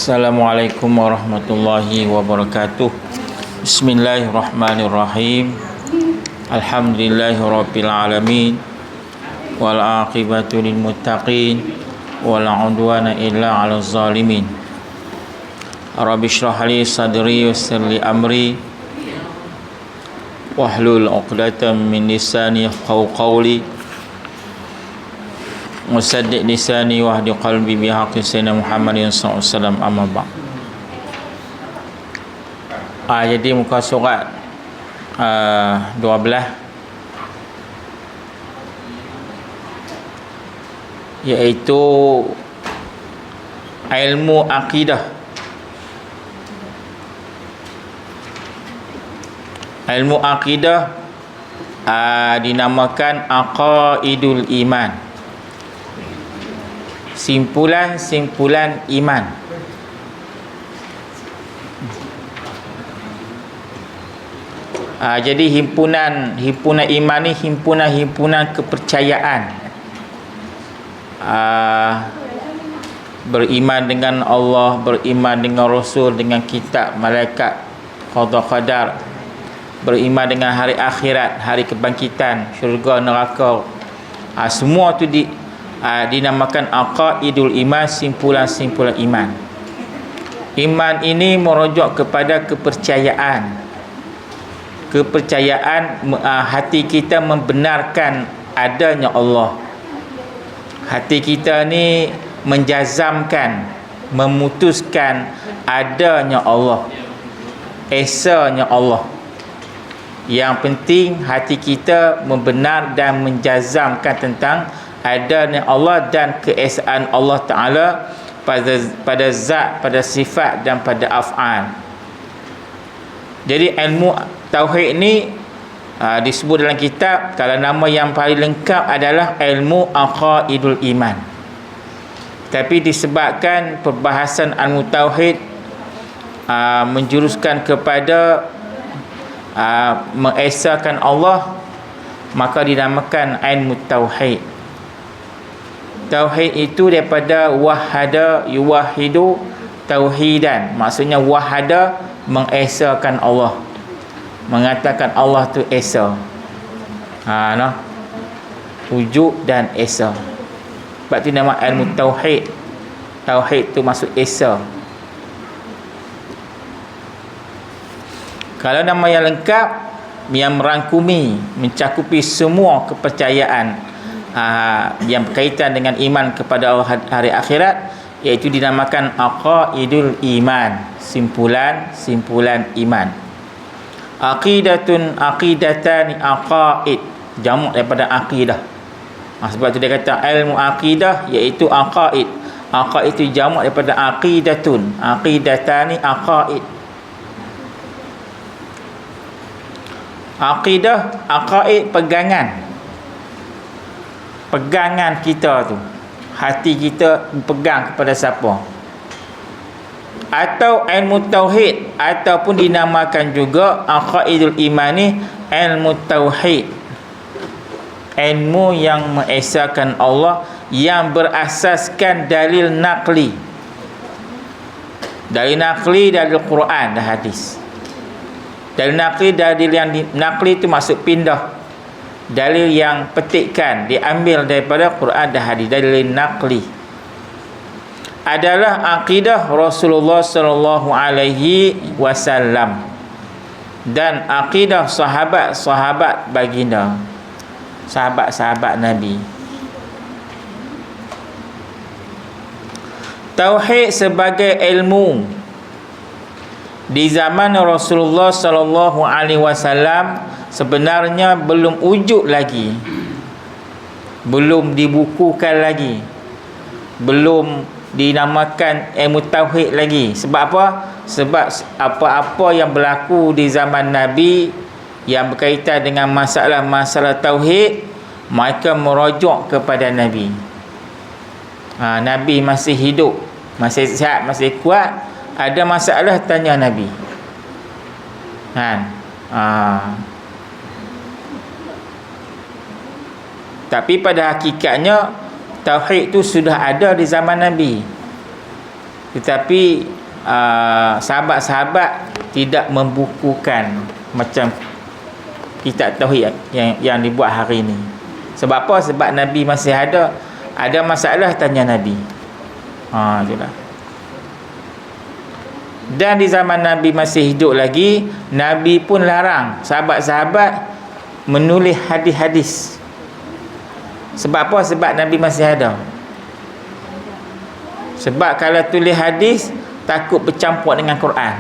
Assalamualaikum warahmatullahi wabarakatuh. Bismillahirrahmanirrahim. Alhamdulillahirabbil alamin. Wal aqibatu lil muttaqin wala udwana illa 'alal zalimin. Rabbi shrah li sadri yassir li amri wahlul 'uqdatam min lisani yafqahu qawli. Musaddiq lisani wahdi qalbi bihaqqi sayyidina Muhammadin sallallahu alaihi wasallam, amma ba'd. Jadi muka surat 12 iaitu ilmu akidah. Ilmu akidah dinamakan aqaidul iman, simpulan-simpulan iman. Jadi himpunan iman ni himpunan kepercayaan. Beriman dengan Allah, beriman dengan Rasul, dengan kitab, malaikat, qada qadar, beriman dengan hari akhirat, hari kebangkitan, syurga, neraka. Semua tu dinamakan aqaidul iman, simpulan-simpulan iman. Iman ini merujuk kepada kepercayaan. Hati kita membenarkan adanya Allah. Hati kita ni menjazamkan, memutuskan adanya Allah, esanya Allah. Yang penting hati kita membenar dan menjazamkan tentang adanya Allah dan keesaan Allah Ta'ala pada zat, pada sifat dan pada af'al. Jadi ilmu tauhid ni disebut dalam kitab, kalau nama yang paling lengkap adalah ilmu aqaidul iman. Tapi disebabkan perbahasan ilmu tauhid menjuruskan kepada mengesakan Allah, maka dinamakan ilmu tauhid. Tauhid itu daripada wahada yuwahidu tauhidan, maksudnya wahada, mengesakan Allah, mengatakan Allah tu esa. Wujud dan esa. Sebab tu nama ilmu tauhid. Tauhid tu maksud esa. Kalau nama yang lengkap, yang merangkumi, mencakupi semua kepercayaan yang berkaitan dengan iman kepada Allah hari akhirat, iaitu dinamakan aqaidul iman, simpulan iman. Aqidatani aqaid, jamak daripada aqidah. Sebab tu dia kata ilmu aqidah iaitu aqaid. Aqaid itu jamak daripada aqidatani aqaid. Aqaid pegangan kita tu, hati kita berpegang kepada siapa. Atau ilmu tauhid, ataupun dinamakan juga aqaidul iman ni ilmu tauhid, ilmu yang mengesakan Allah, yang berasaskan dalil naqli. Dalil Quran dan hadis. Dalil yang naqli itu maksud pindah. Dalil yang petikan, diambil daripada Quran dan hadis. Dalil naqli adalah akidah Rasulullah sallallahu alaihi wasallam dan akidah sahabat-sahabat baginda, sahabat-sahabat Nabi. Tauhid sebagai ilmu di zaman Rasulullah sallallahu alaihi wasallam sebenarnya belum wujud lagi, belum dibukukan lagi, belum dinamakan ilmu tauhid lagi. Sebab apa? Sebab apa-apa yang berlaku di zaman Nabi yang berkaitan dengan masalah-masalah tauhid, mereka merujuk kepada Nabi. Nabi masih hidup, masih sihat, masih kuat, ada masalah tanya Nabi. Tapi pada hakikatnya tauhid itu sudah ada di zaman Nabi. Tetapi sahabat-sahabat tidak membukukan macam kitab tauhid yang dibuat hari ini. Sebab apa? Sebab Nabi masih ada masalah, tanya Nabi. Itulah. Dan di zaman Nabi masih hidup lagi, Nabi pun larang sahabat-sahabat menulis hadis-hadis. Sebab apa? Sebab Nabi masih ada. Sebab kalau tulis hadis, takut bercampur dengan Quran.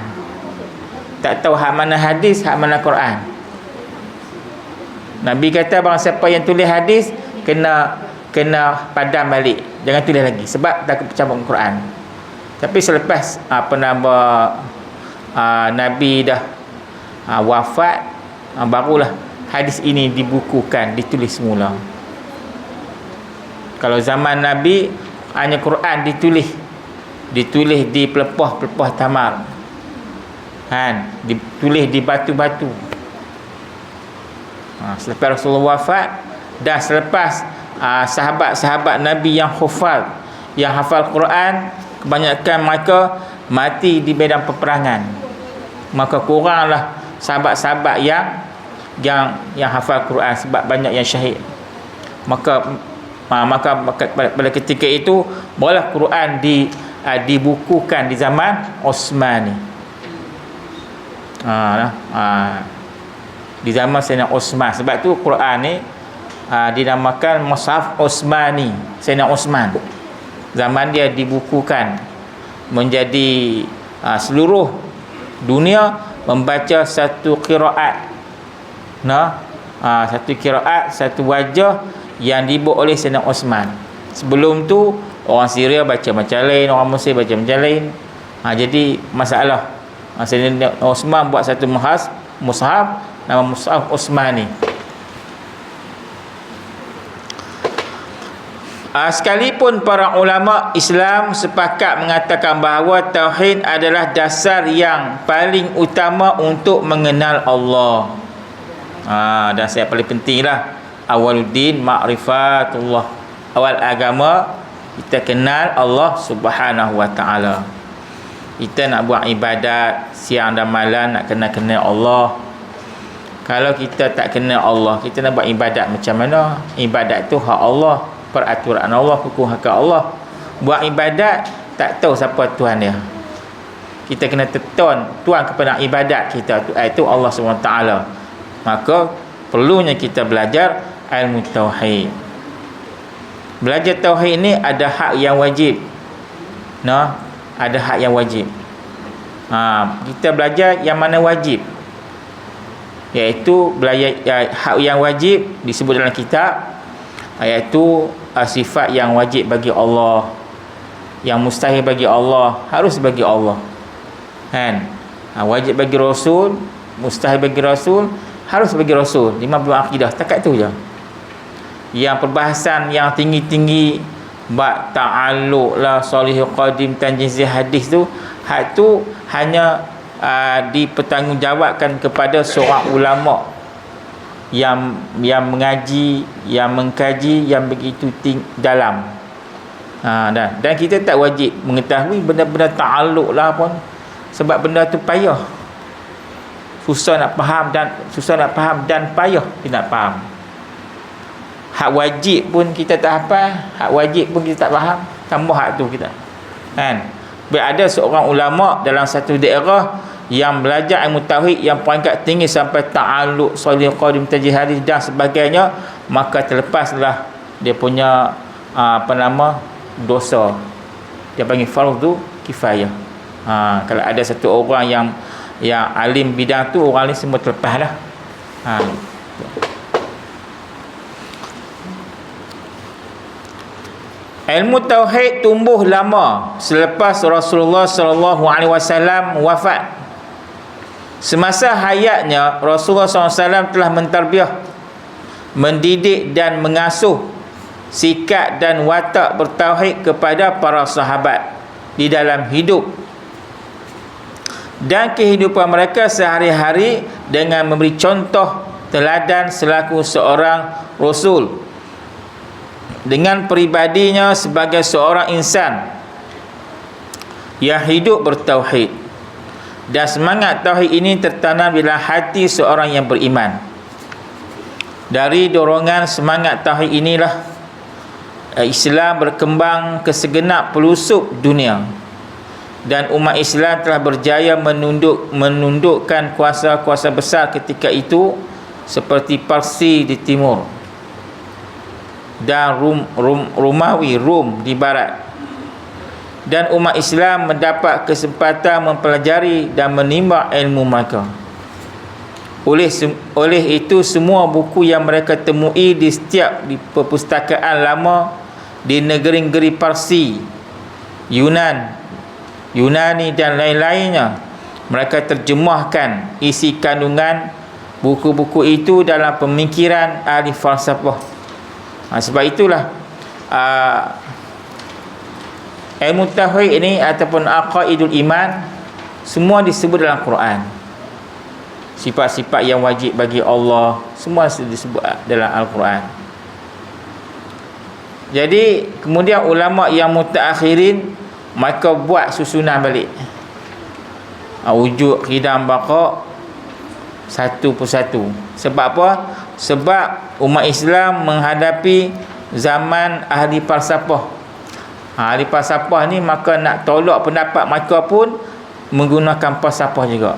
Tak tahu hak mana hadis, hak mana Quran. Nabi kata barang siapa yang tulis hadis kena padam balik, jangan tulis lagi sebab takut bercampur dengan Quran. Tapi selepas Nabi dah wafat, barulah hadis ini dibukukan, ditulis semula. Kalau zaman Nabi hanya Quran ditulis di pelepah-pelepah tamar, ditulis di batu-batu. Selepas Rasulullah wafat dan selepas sahabat-sahabat Nabi yang hafal Quran, kebanyakan mereka mati di medan peperangan, maka kuranglah sahabat-sahabat yang hafal Quran sebab banyak yang syahid. Maka pada ketika itu barulah Quran dibukukan di zaman Osmani. Di zaman Sayyidina Osman. Sebab tu Quran ni dinamakan Mushaf Osmani, Sayyidina Osman. Zaman dia dibukukan menjadi seluruh dunia membaca satu qiraat. Satu qiraat, satu wajah yang dibuat oleh Sayyidina Osman. Sebelum tu orang Syria baca macam lain, orang Mesir baca macam lain. Jadi masalah Sayyidina Osman buat satu mushaf, nama Mushaf Osmani. Sekalipun para ulama Islam sepakat mengatakan bahawa tauhid adalah dasar yang paling utama untuk mengenal Allah. Dasar yang paling penting lah. Awaluddin ma'rifatullah. Awal agama kita kenal Allah Subhanahu wa ta'ala. Kita nak buat ibadat siang dan malam, nak kenal Allah. Kalau kita tak kenal Allah, kita nak buat ibadat macam mana? Ibadat tu hak Allah, peraturan Allah, hukum hak Allah. Buat ibadat tak tahu siapa Tuhan dia. Kita kena tuan kepada ibadat kita tu, iaitu Allah SWT. Maka perlunya kita belajar ilmu tauhid. Belajar tauhid ni ada hak yang wajib. Ada hak yang wajib. Kita belajar yang mana wajib, iaitu belajar hak yang wajib disebut dalam kitab, iaitu sifat yang wajib bagi Allah, yang mustahil bagi Allah harus bagi Allah. Wajib bagi Rasul, mustahil bagi Rasul, harus bagi Rasul. 5 akidah, takat tu je. Yang perbahasan yang tinggi-tinggi bab ta'alluq lah, salihul qadim, tanjizih hadis tu, hak tu hanya dipertanggungjawabkan kepada seorang ulama yang mengaji, yang mengkaji, yang begitu dalam. Dan kita tak wajib mengetahui benda-benda ta'alluq lah pun, sebab benda tu payah, susah nak faham dan payah kita nak faham. Hak wajib pun kita tak hafal, hak wajib pun kita tak faham, tambah hak tu kita. Ada seorang ulama dalam satu daerah yang belajar ilmu tauhid yang peringkat tinggi sampai ta'alluq, salih qadim, tajih hadis dan sebagainya, maka terlepaslah dia punya dosa. Dia panggil fardu kifayah. Kalau ada satu orang yang alim bidang tu, orang lain semua terlepas dah. Ilmu tauhid tumbuh lama selepas Rasulullah SAW wafat. Semasa hayatnya, Rasulullah SAW telah mentarbiah, mendidik dan mengasuh sikap dan watak bertauhid kepada para sahabat di dalam hidup dan kehidupan mereka sehari-hari dengan memberi contoh teladan selaku seorang Rasul, dengan peribadinya sebagai seorang insan yang hidup bertauhid. Dan semangat tauhid ini tertanam dalam hati seorang yang beriman. Dari dorongan semangat tauhid inilah Islam berkembang ke segenap pelosok dunia, dan umat Islam telah berjaya menundukkan kuasa-kuasa besar ketika itu seperti Parsi di timur dan Romawi di barat. Dan umat Islam mendapat kesempatan mempelajari dan menimba ilmu mereka. Oleh itu, semua buku yang mereka temui di setiap perpustakaan lama di negeri-negeri Parsi, Yunani dan lain-lainnya, mereka terjemahkan isi kandungan buku-buku itu dalam pemikiran ahli falsafah. Sebab itulah ilmu tauhid ini ataupun aqaidul iman semua disebut dalam Quran. Sifat-sifat yang wajib bagi Allah semua disebut dalam Al-Quran. Jadi kemudian ulama yang mutaakhirin mereka buat susunan balik wujud, qidam, baqa satu persatu. Sebab apa? Sebab umat Islam menghadapi zaman ahli falsafah. Ahli falsafah ni maka nak tolak pendapat mereka pun menggunakan falsafah juga.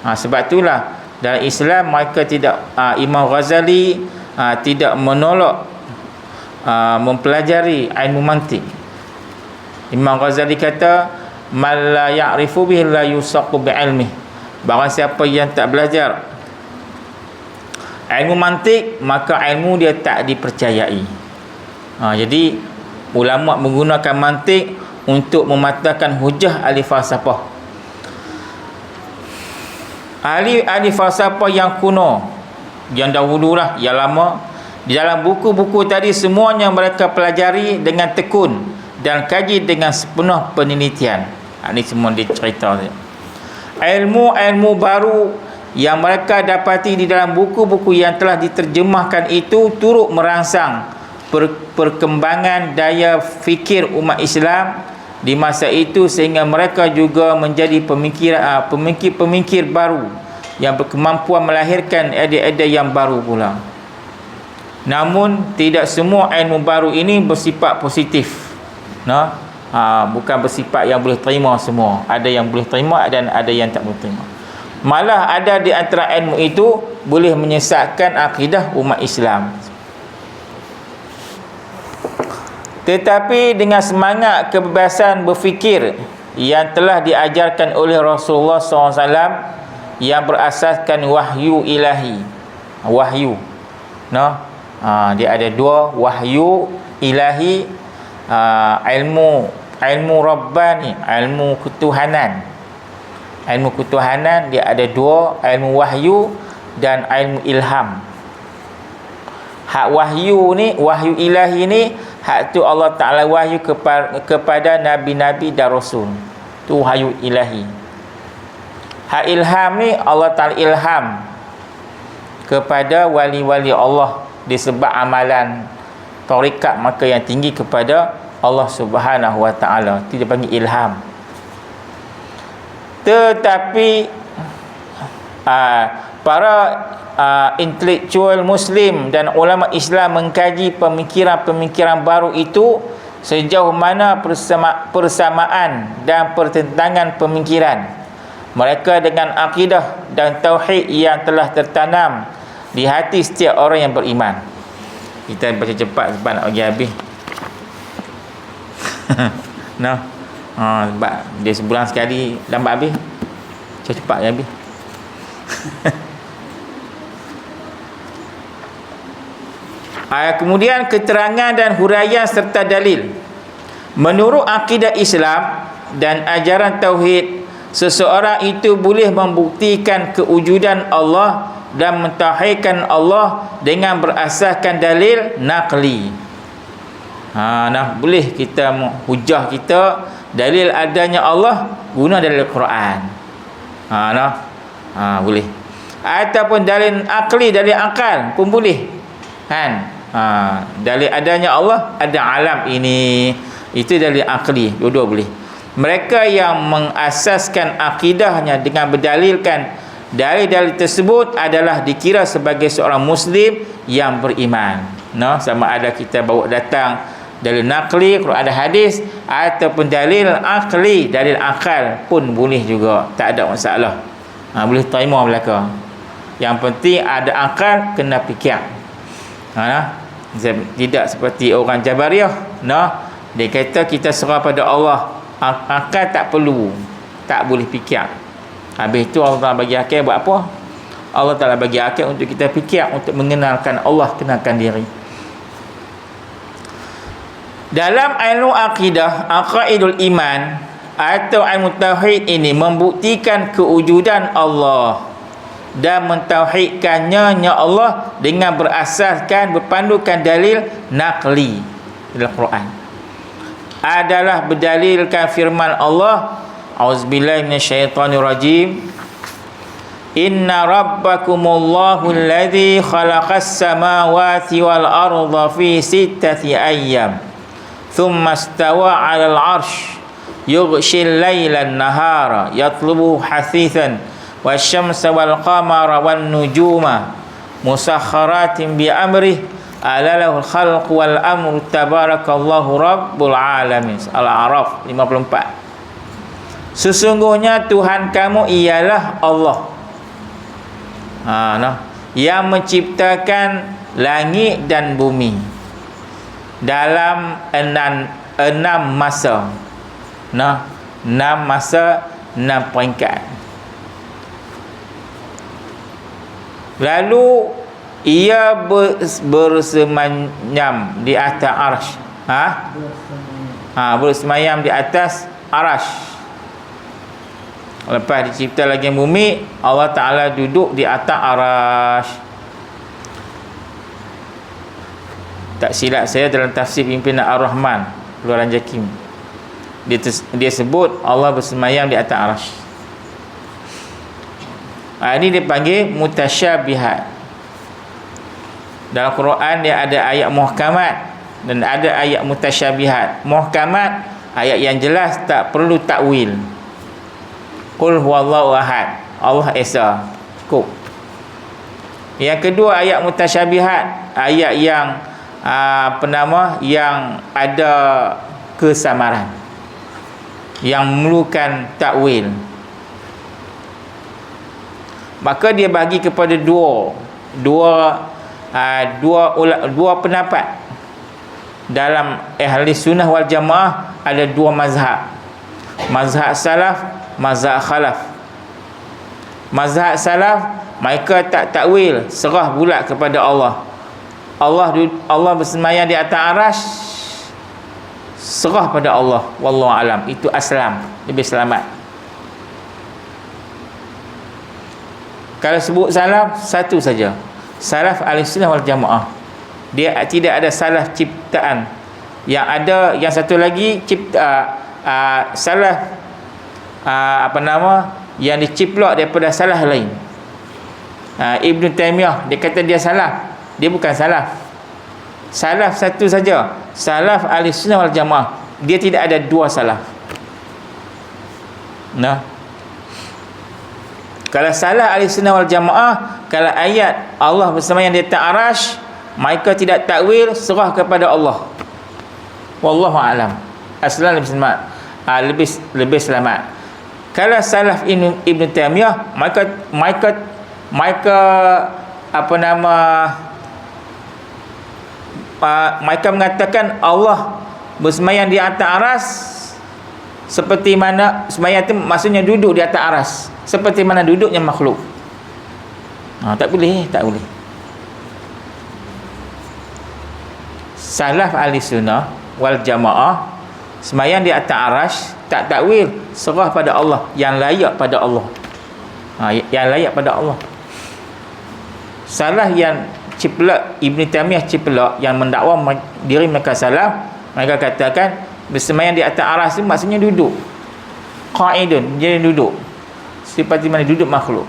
Sebab itulah dalam Islam mereka tidak Imam Ghazali tidak menolak mempelajari ilmu mantik. Imam Ghazali kata man la ya'rifu bihi la yusaqu bi'ilmih. Barang siapa yang tak belajar ilmu mantik maka ilmu dia tak dipercayai. Jadi ulama menggunakan mantik untuk mematahkan hujah ahli falsafah. Ahli falsafah yang kuno, yang dahululah, yang lama, di dalam buku-buku tadi semuanya mereka pelajari dengan tekun dan kaji dengan sepenuh penelitian. Ini semua dicerita. Ilmu-ilmu baru yang mereka dapati di dalam buku-buku yang telah diterjemahkan itu turut merangsang perkembangan daya fikir umat Islam di masa itu, sehingga mereka juga menjadi pemikir-pemikir baru yang berkemampuan melahirkan ide-ide yang baru pula. Namun tidak semua ilmu baru ini bersifat positif. Bukan bersifat yang boleh terima semua. Ada yang boleh terima dan ada yang tak boleh terima. Malah ada di antara ilmu itu boleh menyesatkan akidah umat Islam. Tetapi dengan semangat kebebasan berfikir yang telah diajarkan oleh Rasulullah SAW yang berasaskan wahyu ilahi. Wahyu. Dia ada dua, wahyu ilahi, ilmu rabbani, ilmu ketuhanan. Ilmu ketuhanan dia ada dua, ilmu wahyu dan ilmu ilham. Hak wahyu ni, wahyu ilahi ni, hak tu Allah Ta'ala wahyu kepada nabi-nabi dan rasul. Tu wahyu ilahi. Hak ilham ni Allah Ta'ala ilham kepada wali-wali Allah disebab amalan tarikat maka yang tinggi kepada Allah Subhanahu Wa Ta'ala. Itu dia panggil ilham. Tetapi para intelektual Muslim dan ulama Islam mengkaji pemikiran-pemikiran baru itu sejauh mana persamaan dan pertentangan pemikiran mereka dengan akidah dan tauhid yang telah tertanam di hati setiap orang yang beriman. Kita baca cepat sebab nak pergi habis. Sebab dia sebulan sekali lambat habis. Cepat habis. Kemudian keterangan dan huraian serta dalil. Menurut akidah Islam dan ajaran tauhid, seseorang itu boleh membuktikan kewujudan Allah dan mentauhidkan Allah dengan berasaskan dalil naqli. Boleh kita hujah kita dalil adanya Allah guna dalil Quran. Boleh. Ataupun dalil akli, dalil akal pun boleh. Dalil adanya Allah, ada alam ini, itu dalil akli, dua-dua boleh. Mereka yang mengasaskan akidahnya dengan berdalilkan dalil-dalil tersebut adalah dikira sebagai seorang Muslim yang beriman. No, sama ada kita bawa datang dalil naqli, Quran ada hadis, ataupun dalil akli, dalil akal pun boleh juga, tak ada masalah. Boleh terima belaka. Yang penting ada akal, kena fikir. Tidak seperti orang Jabariyah. Dia kata kita serah pada Allah, akal tak perlu, tak boleh fikir. Habis itu Allah Ta'ala bagi akal buat apa? Allah Ta'ala bagi akal untuk kita fikir, untuk mengenalkan Allah, kenalkan diri. Dalam ilmu akidah, aqaidul iman atau ilmu tauhid ini membuktikan kewujudan Allah dan mentauhidkannya Allah dengan berasaskan, berpandukan dalil naqli dalam Quran. Adalah berdalilkan firman Allah, auzubillahi minasyaitonir rajim, inna rabbakumullahu alladzi khalaqas samawati wal arda fi sittati ayyam thumma istawa 'alal 'arsy yughshil laila an-nahara yatlubu hasithan wasyamsa wal qamara wan nujuma musakhkharatin bi amrihi ala lahul khalq wal amru tabarakallahu rabbul alamin. Al-A'raf 54. Sesungguhnya Tuhan kamu ialah Allah, yang menciptakan langit dan bumi dalam enam masa. 6 masa, 6 peringkat. Lalu ia bersemayam di atas arsy. Bersemayam di atas arsy. Lepas dicipta lagi bumi, Allah Ta'ala duduk di atas arsy. Tak silap saya dalam tafsir Pimpinan Ar-Rahman Keluaran Jakim, dia sebut Allah bersemayam di atas arsy. Ini dipanggil mutasyabihat. Dalam Quran dia ada ayat muhkamat dan ada ayat mutasyabihat. Muhkamat, ayat yang jelas, tak perlu takwil. Qul huwallahu ahad, Allah esa, cukup. Yang kedua ayat mutasyabihat, ayat yang yang ada kesamaran, yang memerlukan takwil. Maka dia bagi kepada dua pendapat. Dalam ahli sunnah wal jamaah ada dua mazhab, mazhab salaf, mazhab khalaf. Mazhab salaf, mereka tak takwil, serah bulat kepada Allah. Allah bersemayam di atas arasy, serah pada Allah, wallahu alam. Itu aslam, lebih selamat. Kalau sebut salaf, satu saja, salaf ahli-sunnah wal jamaah. Dia tidak ada salaf ciptaan. Yang ada yang satu lagi salaf yang diciplak daripada salaf lain. Ibn Taymiyah dia kata dia salaf, dia bukan salaf. Salaf satu saja, salaf ahli-sunnah wal jamaah. Dia tidak ada dua salaf. Kalau salah ahli-sunnah wal jamaah, kalau ayat Allah bersemayam di atas arasy, mereka tidak takwil, serah kepada Allah. Wallahu a'lam. Aslan lebih selamat. Lebih selamat. Kalau salaf Ibn Taymiyah, mereka mereka mengatakan Allah bersemayam di atas arasy, seperti mana semayam itu maksudnya duduk di atas arasy, seperti mana duduknya makhluk. Tak boleh. Salaf ahli sunnah wal jamaah semayam di atas arasy, tak takwil, serah pada Allah, yang layak pada Allah. Yang layak pada Allah. Salah yang ciplak Ibn Taymiyah ciplak, yang mendakwa diri mereka salaf, mereka katakan bersemayam di atas arasy itu maksudnya duduk. Qa'idun, jadi duduk, seperti mana duduk makhluk.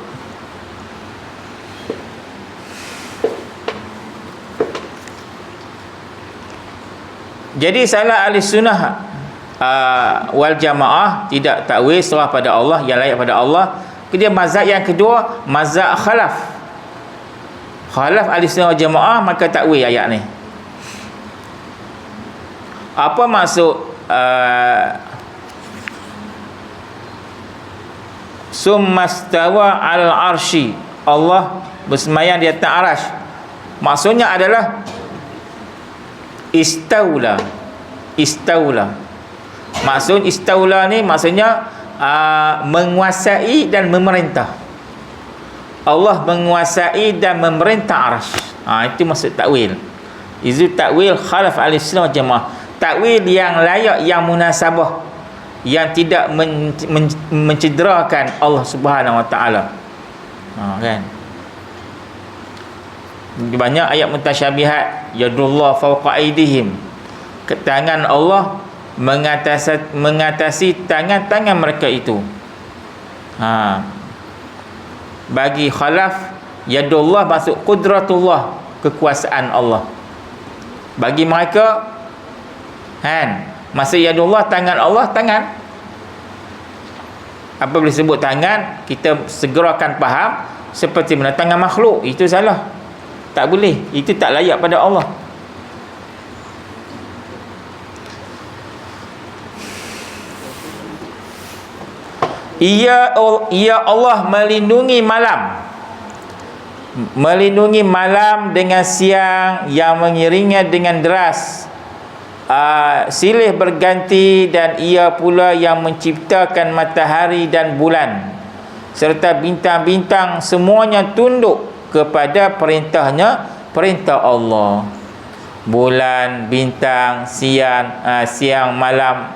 Jadi salah ahli sunnah wal jamaah, tidak takwil serah pada Allah, yang layak pada Allah. Kemudian mazhab yang kedua, mazhab khalaf. Khalaf ahli-sunnah wal jamaah maka takwil ayat ni. Apa maksud summastawa al-arsy, Allah bersemayam di atas arasy? Maksudnya adalah istaula. Maksud istaula ni maksudnya menguasai dan memerintah. Allah menguasai dan memerintah arasy. Itu maksud takwil. Itu takwil khalaf al-sunnah wal jamaah. Takwil yang layak, yang munasabah, yang tidak mencederakan Allah Subhanahu wa taala. Kan? Banyak ayat mutasyabihat, yadullah fawqa aydihim. Tangan Allah mengatasi tangan-tangan mereka itu. Bagi khalaf, yadullah maksud qudratullah, kekuasaan Allah. Bagi mereka, maksud yadullah, tangan Allah, tangan. Apa boleh sebut tangan, kita segera akan faham seperti mana tangan makhluk. Itu salah. Tak boleh. Itu tak layak pada Allah. Ia Allah melindungi malam. Melindungi malam dengan siang yang mengiringnya dengan deras. Silih berganti, dan ia pula yang menciptakan matahari dan bulan serta bintang-bintang, semuanya tunduk kepada perintahnya, perintah Allah. Bulan, bintang, siang, malam,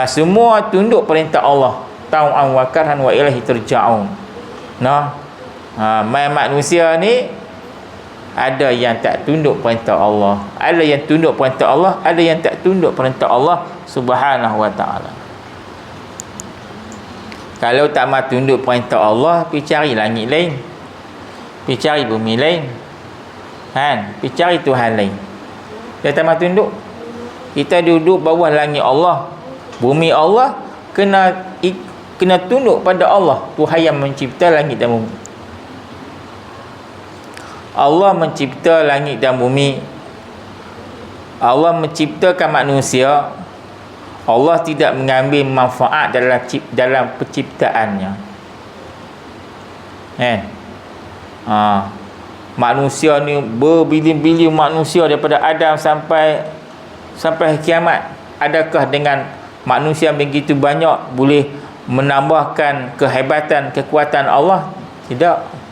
semua tunduk perintah Allah. Tau'an wa karhan wa ilaihi turja'un. Manusia ni ada yang tak tunduk perintah Allah, ada yang tunduk perintah Allah, ada yang tak tunduk perintah Allah Subhanahu wa ta'ala. Kalau tak mahu tunduk perintah Allah, pergi cari langit lain, pergi cari bumi lain, pergi cari Tuhan lain. Dia tak mahu tunduk. Kita duduk bawah langit Allah, bumi Allah, kena tunduk pada Allah, Tuhan yang mencipta langit dan bumi. Allah mencipta langit dan bumi. Allah menciptakan manusia. Allah tidak mengambil manfaat dalam penciptaannya. Manusia ni berbilion-bilion manusia daripada Adam sampai kiamat. Adakah dengan manusia begitu banyak boleh menambahkan kehebatan, kekuatan Allah? Tidak.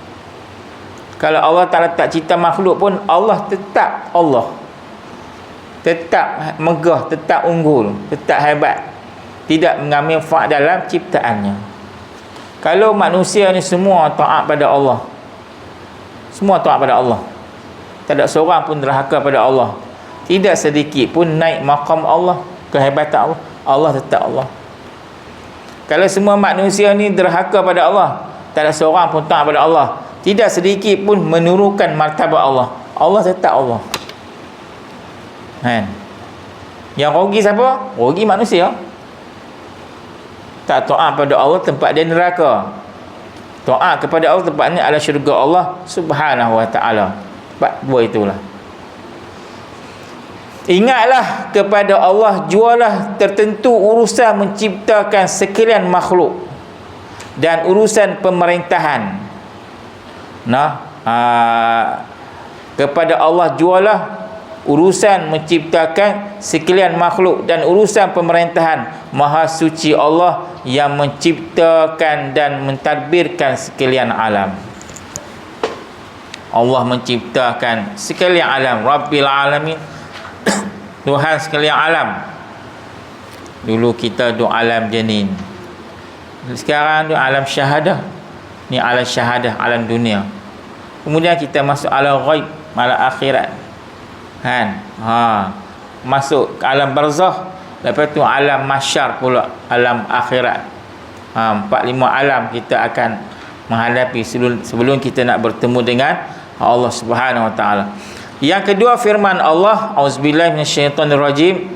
Kalau Allah tak cipta makhluk pun, Allah tetap Allah, tetap megah, tetap unggul, tetap hebat, tidak mengambil manfaat dalam ciptaannya. Kalau manusia ni semua taat pada Allah, semua taat pada Allah, tak ada seorang pun derhaka pada Allah, tidak sedikit pun naik maqam Allah, kehebatan Allah, Allah tetap Allah. Kalau semua manusia ni derhaka pada Allah, tak ada seorang pun taat pada Allah, tidak sedikit pun menurunkan martabat Allah, Allah tetap Allah. Yang rugi siapa? Rugi manusia. Tak taat pada Allah, tempat dia neraka. Taat kepada Allah, tempatnya adalah syurga Allah Subhanahu wa ta'ala. Dua itulah. Ingatlah kepada Allah jualah tertentu urusan menciptakan sekalian makhluk dan urusan pemerintahan. Kepada Allah jualah urusan menciptakan sekalian makhluk dan urusan pemerintahan. Maha suci Allah yang menciptakan dan mentadbirkan sekalian alam. Allah menciptakan sekalian alam, Rabbil alamin, Tuhan sekalian alam. Dulu kita duduk alam janin, sekarang duduk alam syahadah. Ni alam syahadah, alam dunia. Kemudian kita masuk alam ghaib, alam akhirat. Masuk ke alam barzakh, lepas tu alam mahsyar pula, alam akhirat. 4-5 alam kita akan menghadapi sebelum kita nak bertemu dengan Allah Subhanahu wa taala. Yang kedua, firman Allah, auzubillahi minasyaitonirrajim,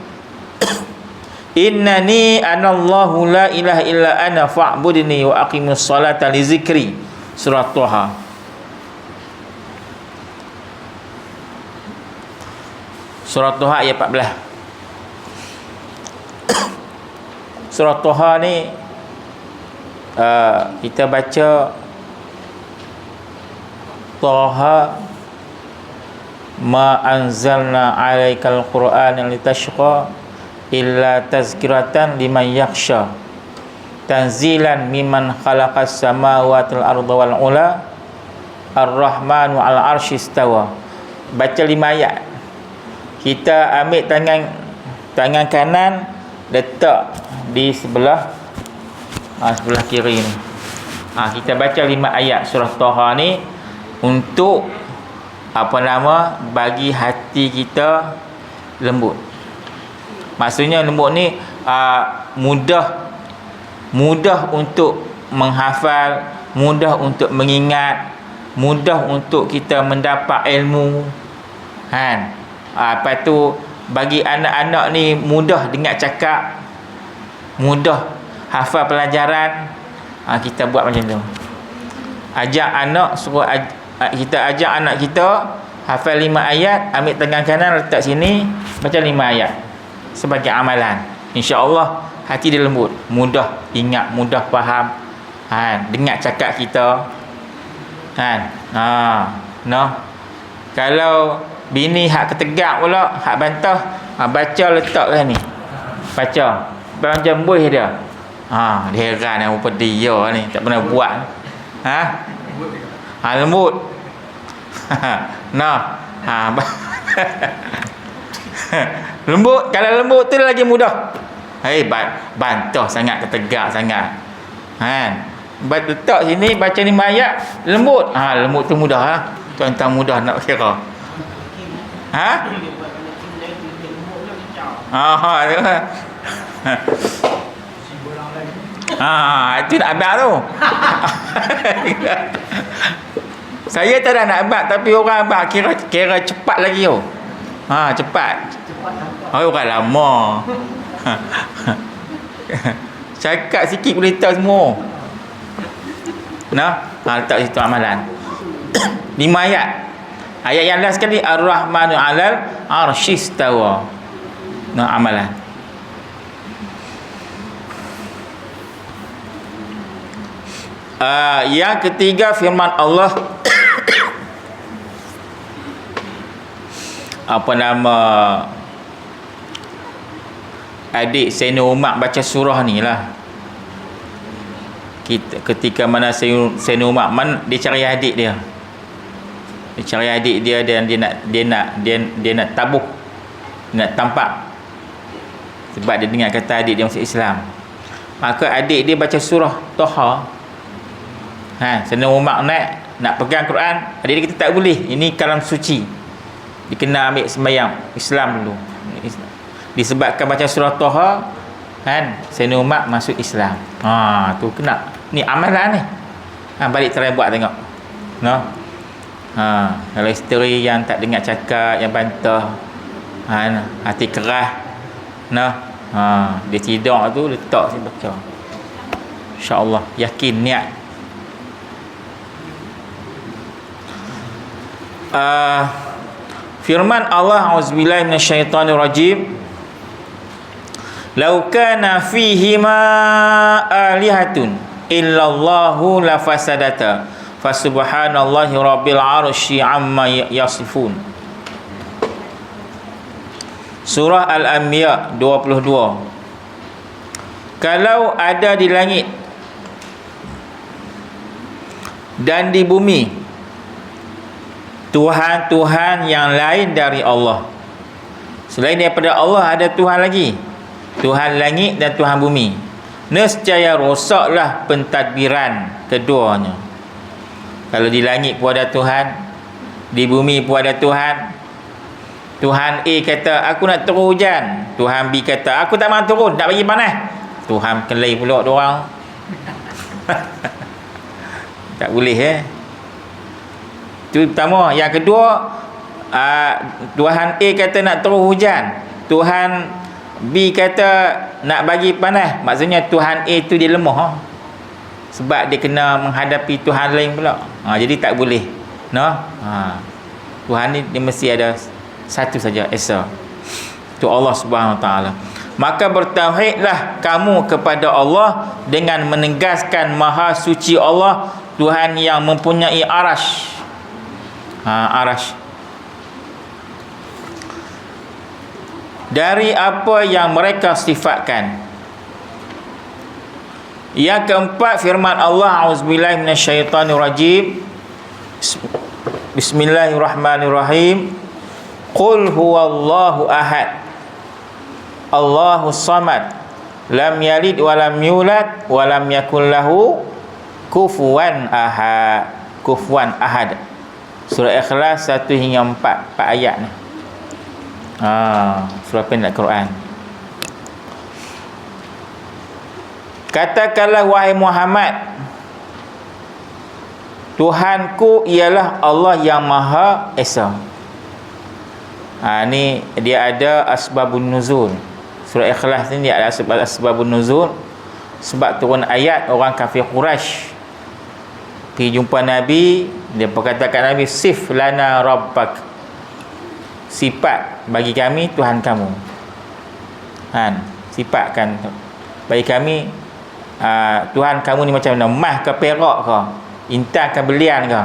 innani anallahu la ilaha illa ana fa'budni wa aqimus salata li zikri. Surah Taha. Surah Taha ayat 14. Surah Taha ni kita baca Taha ma anzalna 'alaikal qur'ana litashqa illa tazkiratan liman yakhsha tanzilan mimman khalaqas samawati wal arda wal ula ar-rahmanu 'alal 'arsy istawa. Baca 5 ayat. Kita ambil tangan kanan, letak di sebelah kiri ni. Kita baca 5 ayat surah Taha ni untuk bagi hati kita lembut. Maksudnya lembut ni mudah untuk menghafal, mudah untuk mengingat, mudah untuk kita mendapat ilmu. Lepas tu bagi anak-anak ni mudah dengar cakap, mudah hafal pelajaran. Kita buat macam tu. Kita ajak anak kita hafal 5 ayat, ambil tangan kanan letak sini, baca 5 ayat sebagai amalan. InsyaAllah hati dia lembut, mudah ingat, mudah faham, dengar cakap kita. Kalau bini hak ketegak pula, hak bantah, baca letaklah ni, baca macam buih dia. Dia heran apa dia ni tak pernah buat. Lembut. Lembut. Kalau lembut tu lagi mudah. Bantah sangat, ketegak sangat. Letak sini baca 5 ayat, lembut. Lembut tu mudah. Tuan-tuan mudah nak kira. Itu nak abad tu. Saya tak ada nak abad, tapi orang abad kira cepat lagi tu. Cepat. Orang lama. Cakap sikit boleh tahu semua. Letak situ amalan. 5 ayat. Ayat yang last sekali Ar-Rahmanu 'alal 'arsy istawa. Amalan. Yang ketiga firman Allah adik Sayyidina Umar baca surah ni lah. Ketika mana Sayyidina Umar dia cari adik dia. Dia cari adik dia dan dia nak tabuh, nak tampak. Sebab dia dengar kata adik dia masuk Islam. Maka adik dia baca surah Taha. Sayyidina Umar nak pegang Quran, adik dia kata tak boleh. Ini kalam suci. Dia kena ambil sembahyang Islam dulu. Disebabkan baca surah Taha, Sayyidina Umar masuk Islam. Tu kena. Ni amalan ni. Balik try buat tengok. Kalau isteri yang tak dengar cakap, yang bantah, hati keras, dia tidur tu letak sini baca. InsyaAllah yakin niat. Firman Allah, auzubillahi minasyaitonirrajim, "Lau kana fihima alihatun illallahu lafasadata fasubhanallahi rabbil arsy amma yasifun." Surah Al-Anbiya 22. Kalau ada di langit dan di bumi Tuhan-Tuhan yang lain dari Allah, selain daripada Allah ada Tuhan lagi, Tuhan langit dan Tuhan bumi, nescaya rosaklah pentadbiran keduanya. Kalau di langit pun ada Tuhan, di bumi pun ada Tuhan. Tuhan A kata aku nak turun hujan, Tuhan B kata aku tak mahu turun, nak bagi panas. Tuhan kelai pula diorang. Tak boleh. Itu pertama. Yang kedua, Tuhan A kata nak turun hujan, Tuhan B kata nak bagi panas, maksudnya Tuhan A tu dia lemah sebab dia kena menghadapi Tuhan lain pula. Jadi tak boleh. Tuhan ni dia mesti ada satu saja, Esa. Tu Allah Subhanahu Wa Taala. Maka bertauhidlah kamu kepada Allah dengan menegaskan maha suci Allah, Tuhan yang mempunyai arash. Arash. Dari apa yang mereka sifatkan. Yang keempat, firman Allah, auzubillahi minasyaitonirrajim. Bismillahirrahmanirrahim. Qul huwallahu ahad, Allahus samad, lam yalid wa lam yulad wa lam yakul lahu kufuwan ahad. Kufuwan ahad. Surah Ikhlas 1 hingga 4 ayat ni. Surah pendek Quran. Katakanlah wahai Muhammad, Tuhanku ialah Allah yang Maha Esa. Ni dia ada asbabun nuzul. Surah Ikhlas ni dia ada asbabun nuzul. Sebab turun ayat orang kafir Quraisy pergi jumpa Nabi, dia berkatakan Nabi, sif lana rabbak, sifat bagi kami Tuhan kamu. Sifatkan bagi kami Tuhan kamu ni macam mana, emas ke perak ke, intan ke belian ke.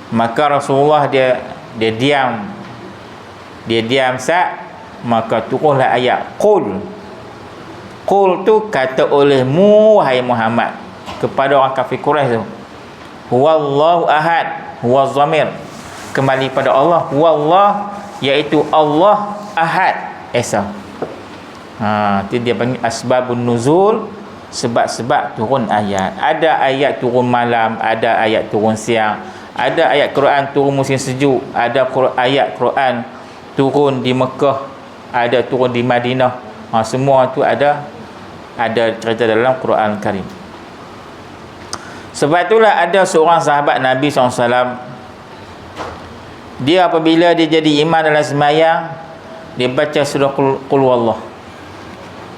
Maka Rasulullah dia diam sat. Maka turunlah ayat Qul tu kata olehmu wahai Muhammad kepada orang kafir Quraisy tu, huwallahu ahad, huwa zamir kembali pada Allah, huwallah iaitu Allah ahad Esa. Itu dia panggil asbabun nuzul, sebab-sebab turun ayat. Ada ayat turun malam, ada ayat turun siang, ada ayat Quran turun musim sejuk, ada ayat Quran turun di Mekah, ada turun di Madinah. Semua tu ada cerita dalam Quran Karim. Sebab itulah ada seorang sahabat Nabi SAW, dia apabila dia jadi imam dalam sembahyang, dia baca surah Qul Wallah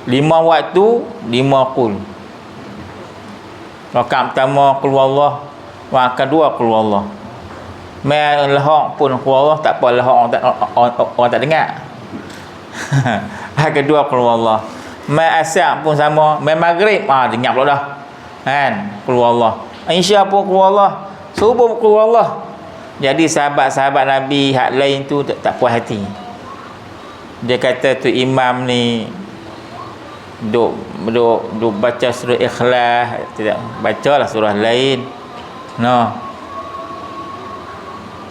5 waktu, 5 Qul. Rakaat pertama Qul Wallah, rakaat kedua Qul Wallah. Mai lahok pun Qul Wallah, tak apa lahok orang tak dengar. Rakaat kedua Qul Wallah. Mai asar pun sama, mai maghrib dengar pula dah. Qul Wallah. Isya pun Qul Wallah, subuh Qul Wallah. Jadi sahabat-sahabat Nabi hak lain tu tak puas hati. Dia kata tu imam ni duk baca surah Ikhlas, tidak bacalah surah lain.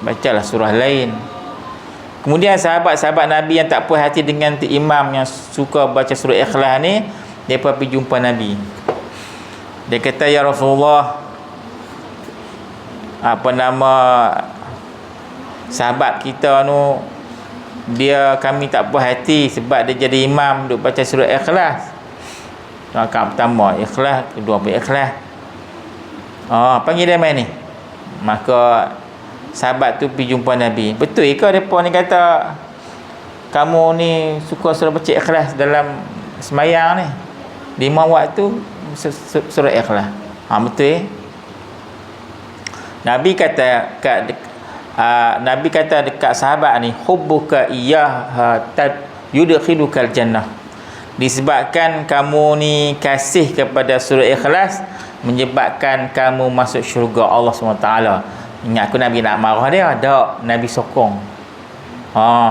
Bacalah surah lain. Kemudian sahabat-sahabat Nabi yang tak puas hati dengan imam yang suka baca surah Ikhlas ni, dia pergi jumpa Nabi. Dia kata, ya Rasulullah, sahabat kita tu, kami tak puas hati sebab dia jadi imam duk baca surah Ikhlas. Rakaat pertama Ikhlas, kedua pun Ikhlas. Panggil dia main ni. Maka sahabat tu pergi jumpa Nabi. Betul ke depa ni kata kamu ni suka surah baca Ikhlas dalam sembahyang ni? 5 waktu surah Ikhlas. Betul. Nabi kata dekat sahabat ni, hubbuka iyyaha yudkhilukal jannah. Disebabkan kamu ni kasih kepada surah Ikhlas menyebabkan kamu masuk syurga Allah SWT. Ingat aku Nabi nak marah dia? Tak, Nabi sokong.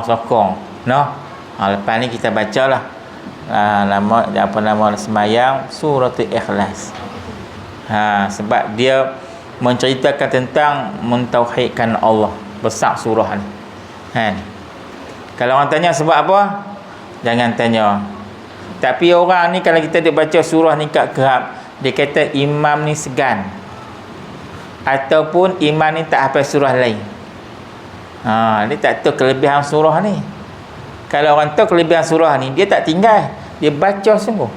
Sokong. Lepas ni kita bacalah nama sembahyang surah Ikhlas. Sebab dia menceritakan tentang mentauhidkan Allah. Besar surah ni. Kalau orang tanya sebab apa, jangan tanya. Tapi orang ni kalau kita dia baca surah ni kat kerap, dia kata imam ni segan, ataupun imam ni tak hafal surah lain. Dia tak tahu kelebihan surah ni. Kalau orang tahu kelebihan surah ni, dia tak tinggal, dia baca sungguh.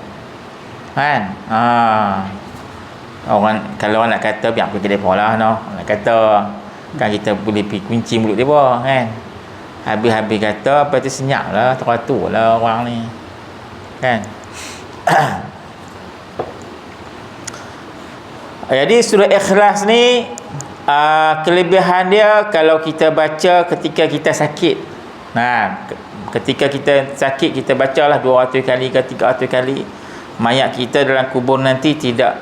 Orang kalau orang nak kata biar pergi depa lah, nak kata kan kita boleh pergi kunci mulut depa kan. Habis-habis kata apa tu senyaplah, teraturlah orang ni. kan. Jadi surah Ikhlas ni kelebihan dia kalau kita baca ketika kita sakit. Ketika kita sakit, kita bacalah 200 kali ke 300 kali, mayat kita dalam kubur nanti tidak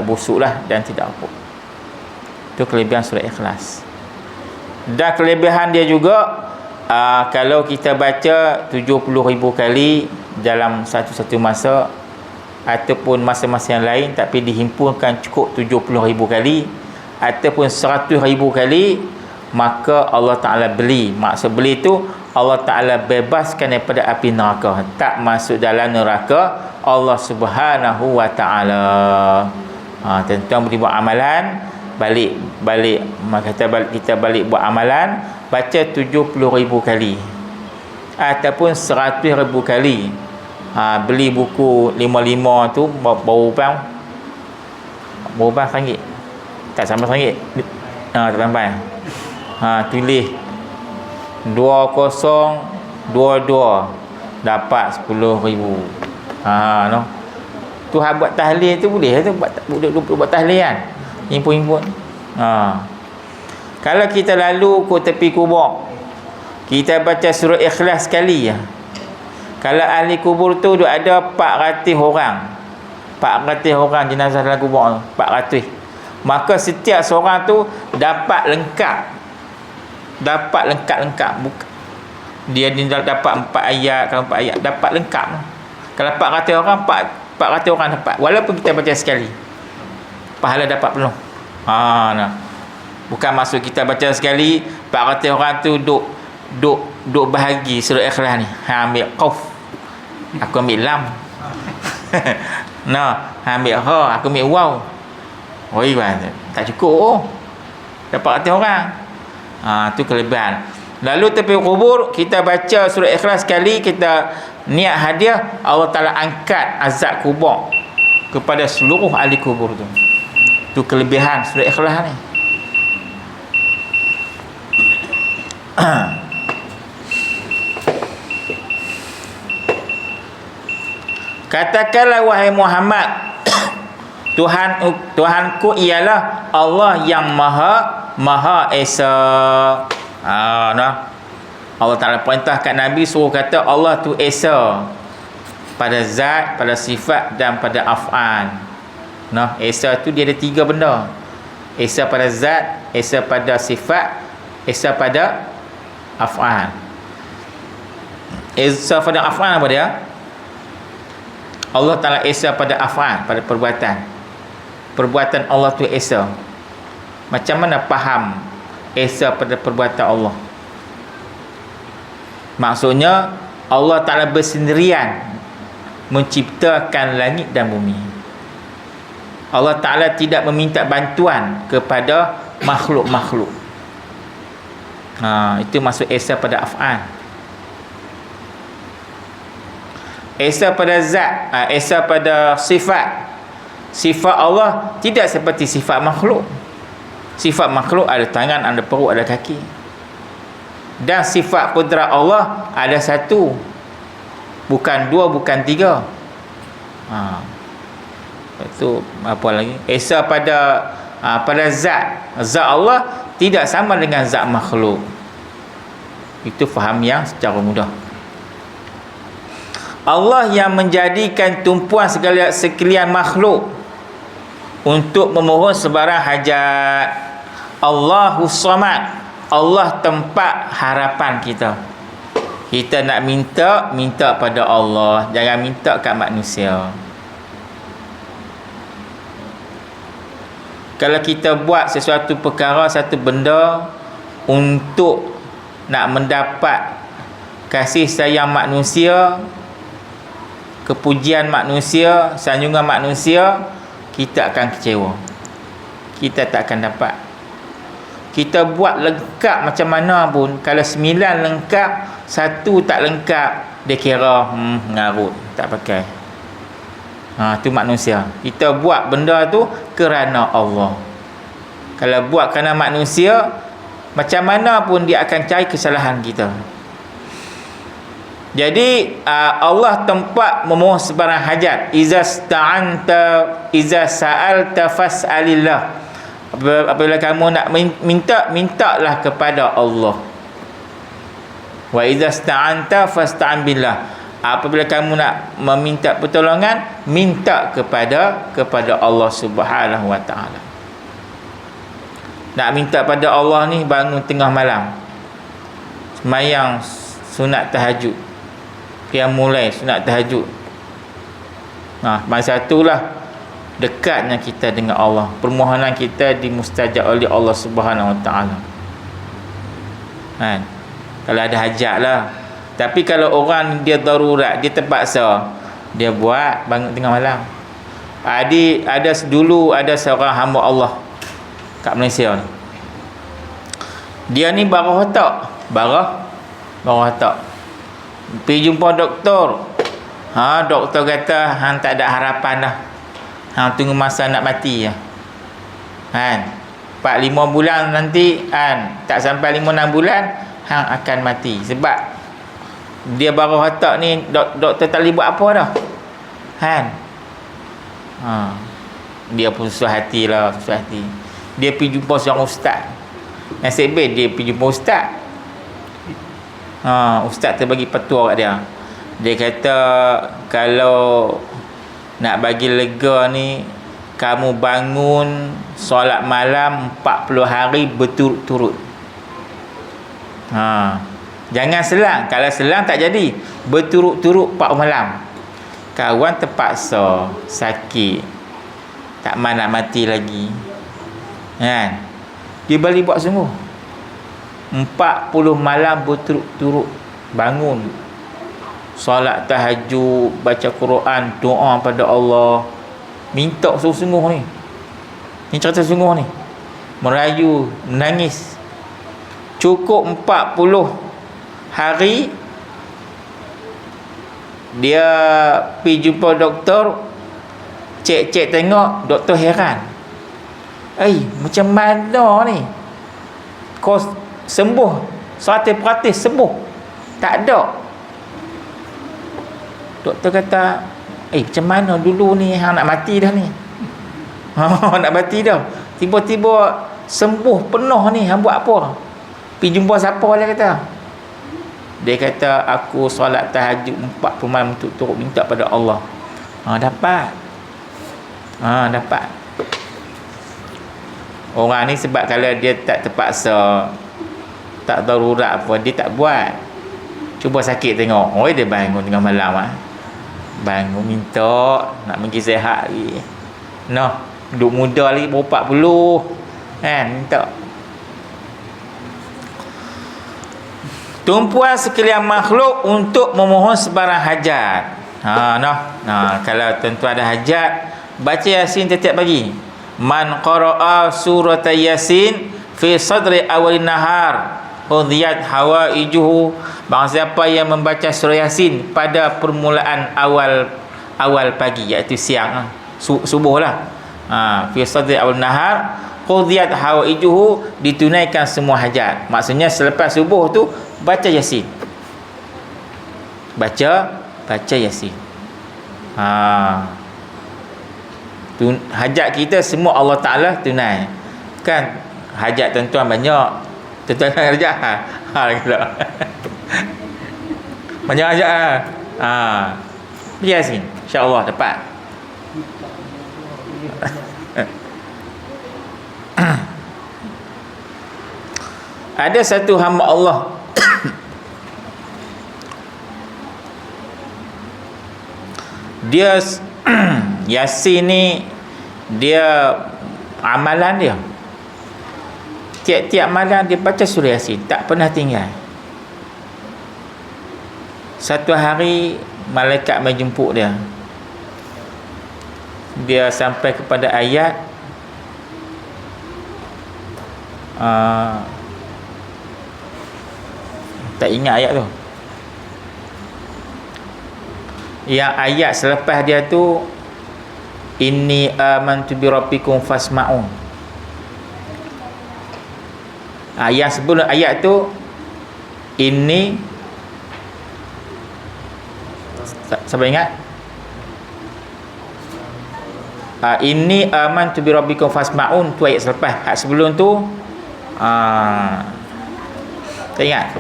busuklah dan tidak apa. Itu kelebihan surah Ikhlas. Dan kelebihan dia juga kalau kita baca 70,000 kali dalam satu masa, ataupun masa-masa yang lain tapi dihimpunkan cukup 70,000 kali ataupun 100,000 kali, maka Allah Ta'ala beli. Maksud beli tu, Allah Ta'ala bebaskan daripada api neraka, tak masuk dalam neraka Allah Subhanahu Wa Ta'ala. Tuan-tuan boleh buat amalan, kita balik buat amalan, baca 70,000 kali ataupun 100,000 kali. Beli buku 55 tu berapa RM1? Tak sampai RM1. Tak sampai. Tulis 2022 dapat 10,000. No. Tu buat tahlil tu boleh tu, buat tahlil kan. Himpun-himpun. Kalau kita lalu ke tepi kubur, kita baca surah Ikhlas sekali ya. Kalau ahli kubur tu ada 400 orang. 400 orang jenazah dalam kubur tu, 400. Maka setiap seorang tu dapat lengkap. Dia dapat 4 ayat, kalau 4 ayat dapat lengkap. Kalau 400 orang, 400 orang dapat. Walaupun kita baca sekali, pahala dapat penuh. Nah. Bukan maksud kita baca sekali 400 orang tu duk bahagi surah Ikhlas ni. Ambil qaf, aku ambil lam. Ambil ha, aku ambil waw. Tak cukup. Dapat 400 orang. Tu kelebihan. Lalu tepi kubur kita baca surah Ikhlas sekali, kita niat hadiah, Allah Ta'ala angkat azab kubur kepada seluruh ahli kubur tu. Tu kelebihan surah Ikhlas ni. Katakanlah wahai Muhammad, Tuhanku ialah Allah yang Maha Esa. Allah Ta'ala perintahkan Nabi suruh kata Allah tu Esa pada zat, pada sifat dan pada af'al. Esa tu dia ada 3 benda. Esa pada zat, Esa pada sifat, Esa pada af'al. Esa pada af'al apa dia? Allah Ta'ala Esa pada af'al, pada perbuatan. Perbuatan Allah tu Esa. Macam mana faham Esa pada perbuatan Allah? Maksudnya Allah Ta'ala bersendirian menciptakan langit dan bumi. Allah Ta'ala tidak meminta bantuan kepada makhluk-makhluk. Itu maksud Esa pada af'al. Esa pada zat, Esa pada sifat. Sifat Allah tidak seperti sifat makhluk. Sifat makhluk ada tangan, ada perut, ada kaki. Dan sifat kudrat Allah ada 1, bukan 2, bukan 3. Itu apa lagi? Esa pada zat. Zat Allah tidak sama dengan zat makhluk. Itu faham yang secara mudah. Allah yang menjadikan tumpuan sekalian makhluk untuk memohon sebarang hajat. Allahus Samad. Allah tempat harapan kita. Kita nak minta pada Allah, jangan minta kat manusia. Kalau kita buat sesuatu perkara, satu benda untuk nak mendapat kasih sayang manusia, kepujian manusia, sanjungan manusia, kita akan kecewa. Kita tak akan dapat. Kita buat lengkap macam mana pun, kalau 9 lengkap, 1 tak lengkap, dia kira ngarut, tak pakai. Tu manusia. Kita buat benda tu kerana Allah. Kalau buat kerana manusia, macam mana pun dia akan cari kesalahan kita. Jadi Allah tempat memohon sebarang hajat. Iza sa'alta fas'alillah. Apabila kamu nak minta, mintalah kepada Allah. Wa iza sta'anta fasta'in billah. Apabila kamu nak meminta pertolongan, minta kepada Allah Subhanahu wa taala. Nak minta pada Allah ni bangun tengah malam, sembahyang sunat tahajud, mulai sunat tahajud. Masa itulah dekatnya kita dengan Allah. Permohonan kita dimustajab oleh Allah Subhanahu Wa Taala. Kan? Kalau ada hajat lah. Tapi kalau orang dia darurat, dia terpaksa, dia buat bangun tengah malam. Ada dulu ada seorang hamba Allah kat Malaysia ni. Dia ni barah otak. Pergi jumpa doktor. Doktor kata hang tak ada harapan dah. Hang tunggu masa nak mati je. Kan? 4-5 bulan nanti tak sampai 5-6 bulan hang akan mati. Sebab dia barah otak ni doktor tak boleh buat apa dah. Kan? Dia pun susah hati. Dia pergi jumpa seorang ustaz. Nasib baik dia pergi jumpa ustaz. Ustaz terbagi petua kat dia. Dia kata kalau nak bagi lega ni, kamu bangun solat malam 40 hari berturut-turut. Jangan selang. Kalau selang tak jadi. Berturut-turut 4 malam. Kawan terpaksa sakit, tak mahu nak mati lagi, kan? Dia balik buat sungguh 40 malam berturut-turut, bangun solat tahajud, baca Quran, doa pada Allah, minta sungguh-sungguh ni. Ni cerita sungguh ni. Merayu, menangis. Cukup 40 hari dia pergi jumpa doktor, cek tengok, doktor heran. Macam mana ni? Kau sembuh 100% sembuh? Tak ada. Doktor kata, macam mana dulu ni hang nak mati dah ni? Nak mati dah. Tiba-tiba sembuh penuh ni, hang buat apa? Pergi jumpa siapa dia kata? Dia kata, aku solat tahajud 40 malam turut-turut minta pada Allah. Dapat. Dapat. Orang ni sebab kalau dia tak terpaksa, tak darurat apa, dia tak buat. Cuba sakit tengok. Dia bangun tengah malam. Bangun minta nak pergi sihat lagi. Duduk muda lagi baru 40. Minta. Tumpuan sekalian makhluk untuk memohon sebarang hajat. Kalau tuan-tuan ada hajat, baca Yasin setiap pagi. Man qara'a surat Yasin fi sadri awalin nahar hudhiyat hawaijuhu. Barang siapa yang membaca surah Yasin pada permulaan awal pagi, iaitu siang, subuh lah. Fi sadri awalin nahar hudhiyat hawaijuhu, ditunaikan semua hajat. Maksudnya selepas subuh tu baca Yasin. Baca Yasin. Hajat kita semua Allah Ta'ala tunai. Kan hajat tuan-tuan banyak. Tuan-tuan hajat banyak hajat baca Yasin, insya-Allah dapat. Ada satu hamba Allah dia Yasin ni, dia amalan dia tiap-tiap malam dia baca surah Yasin, tak pernah tinggal. Satu hari malaikat menjemput dia. Dia sampai kepada ayat tak ingat ayat tu. Yang ayat selepas dia tu, inni amantu bi rabbikum fasma'un. Yang sebelum ayat tu, inni Siapa ingat? Inni amantu bi rabbikum fasma'un, tu ayat selepas. Ayat sebelum tu tak ingat?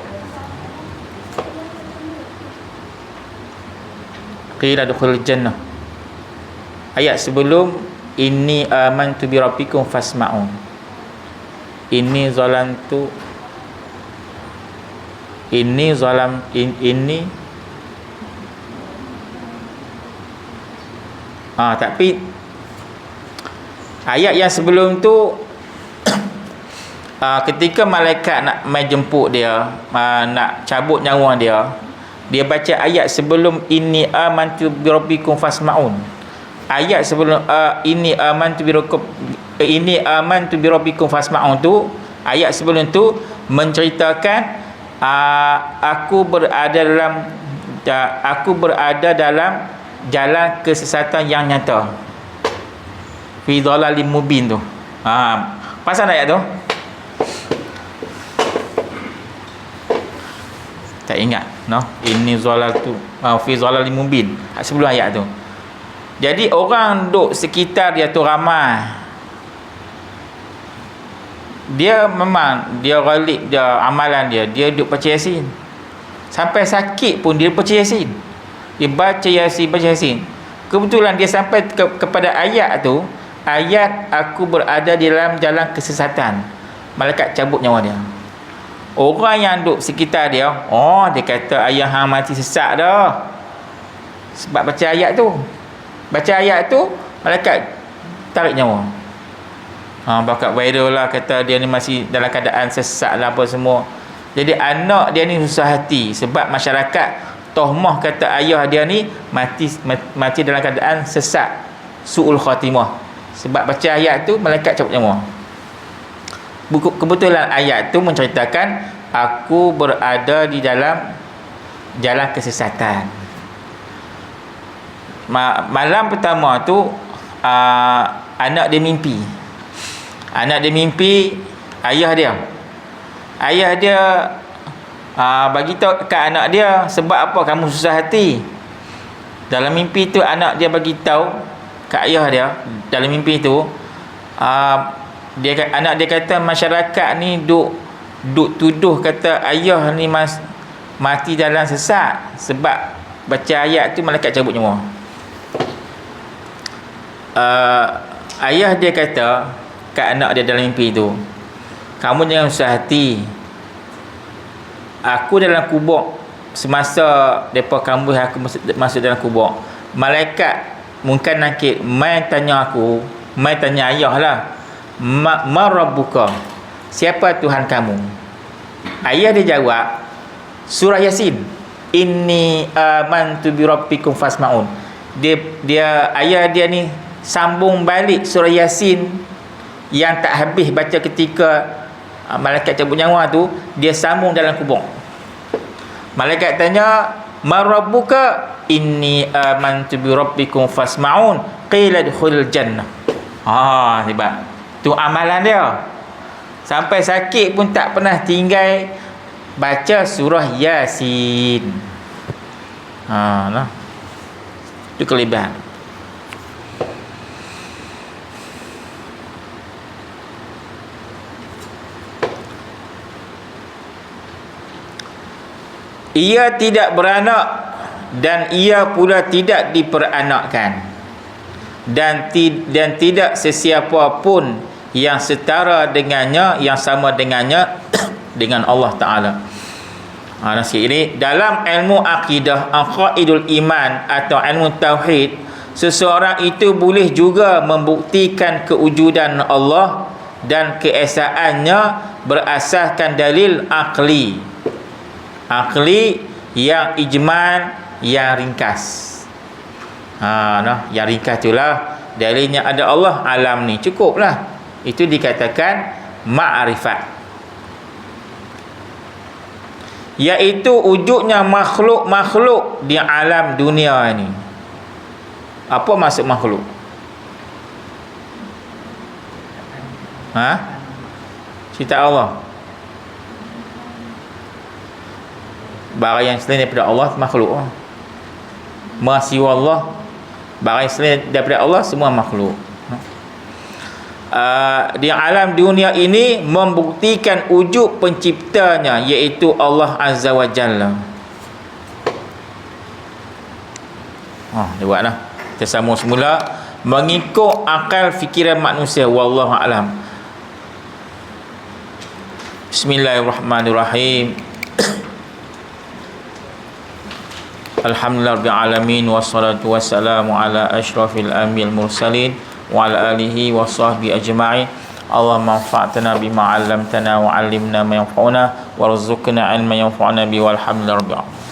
Qila dukhulul jannah. Ayat sebelum inni amantu bi rabbikum fasma'un. Inni zalamtu, inni zalam ini tapi ayat yang sebelum tu ketika malaikat nak mai jemput dia, nak cabut nyawa dia, dia baca ayat sebelum inni amantu bi rabbikum fasma'un. Ayat sebelum inni amantu bi rabbikum fasma'un tu, ayat sebelum tu menceritakan aku berada dalam jalan kesesatan yang nyata. Fi dhalalim mubin tu. Pasal ayat tu? Tak ingat, no? Inni zalaltu fi dhalalim mubin. Sebelum ayat tu. Jadi orang duk sekitar dia tu ramai. Dia memang dia ghalib dia amalan dia duk baca Yasin. Sampai sakit pun dia baca Yasin. Dia baca Yasin. Kebetulan dia sampai kepada ayat tu, ayat aku berada di dalam jalan kesesatan. Malaikat cabut nyawa dia. Orang yang duk sekitar dia, dia kata ayah hang mati sesat dah. Sebab baca ayat tu. Baca ayat tu, malaikat tarik nyawa. Bakat viral lah, kata dia ni masih dalam keadaan sesat lah apa semua. Jadi anak dia ni susah hati sebab masyarakat tohmah kata ayah dia ni mati dalam keadaan sesat, su'ul khatimah. Sebab baca ayat tu malaikat cabut nyawa. Kebetulan ayat tu menceritakan aku berada di dalam jalan kesesatan. Malam pertama tu anak dia mimpi. Anak dia mimpi ayah dia bagi tahu kat anak dia, sebab apa kamu susah hati. Dalam mimpi tu anak dia bagi tahu kat ayah dia, dalam mimpi tu anak dia kata masyarakat ni duk tuduh kata ayah ni mati dalam sesat sebab baca ayat tu malaikat cabut nyawa. Ayah dia kata kat anak dia dalam mimpi tu, kamu jangan susah hati. Aku dalam kubur, semasa depa kamu aku masuk dalam kubur, malaikat mungkin nakir mai tanya aku, mai tanya ayah lah, ma rabbuka, siapa Tuhan kamu? Ayah dia jawab surah Yasin, inni amantu bi rabbikum fasma'un. Ayah dia ni sambung balik surah Yasin yang tak habis baca ketika malaikat cabut nyawa tu, dia sambung dalam kubur. Malaikat tanya, ma rabbuka? Inni amantu bi rabbikum fasma'un, qila dukhulul jannah. Sebab tu amalan dia. Sampai sakit pun tak pernah tinggal baca surah Yasin. Nah. Itu kelebihan. Ia tidak beranak dan ia pula tidak diperanakkan, dan tidak sesiapa pun yang setara dengannya, yang sama dengannya dengan Allah Ta'ala. Nasi ini dalam ilmu akidah, aqaidul iman atau ilmu tauhid, seseorang itu boleh juga membuktikan kewujudan Allah dan keesaannya berasaskan dalil akli yang ijmal, yang ringkas. Yang ringkas itulah dalilnya ada Allah, alam ni cukuplah. Itu dikatakan ma'rifat, iaitu wujudnya makhluk di alam dunia ni. Apa maksud makhluk? Cerita Allah. Barang yang selain daripada Allah makhluk. Masiwa Allah, barang selain daripada Allah semua makhluk. Di alam dunia ini membuktikan wujud penciptanya, iaitu Allah Azza wa Jalla. Dia buatlah. Kita sambung semula mengikut akal fikiran manusia. Wallahu a'lam. Bismillahirrahmanirrahim. Alhamdulillahirabbil alamin, wassalatu wassalamu ala asyrafil anbiya'il mursalin wa ala alihi wa sahbihi ajma'in. Allahumma anfa'tana bima 'allamtana wa 'allimna ma yanfa'una warzuqna 'ilman yanfa'una bi walhamdulillahi rabbil alamin.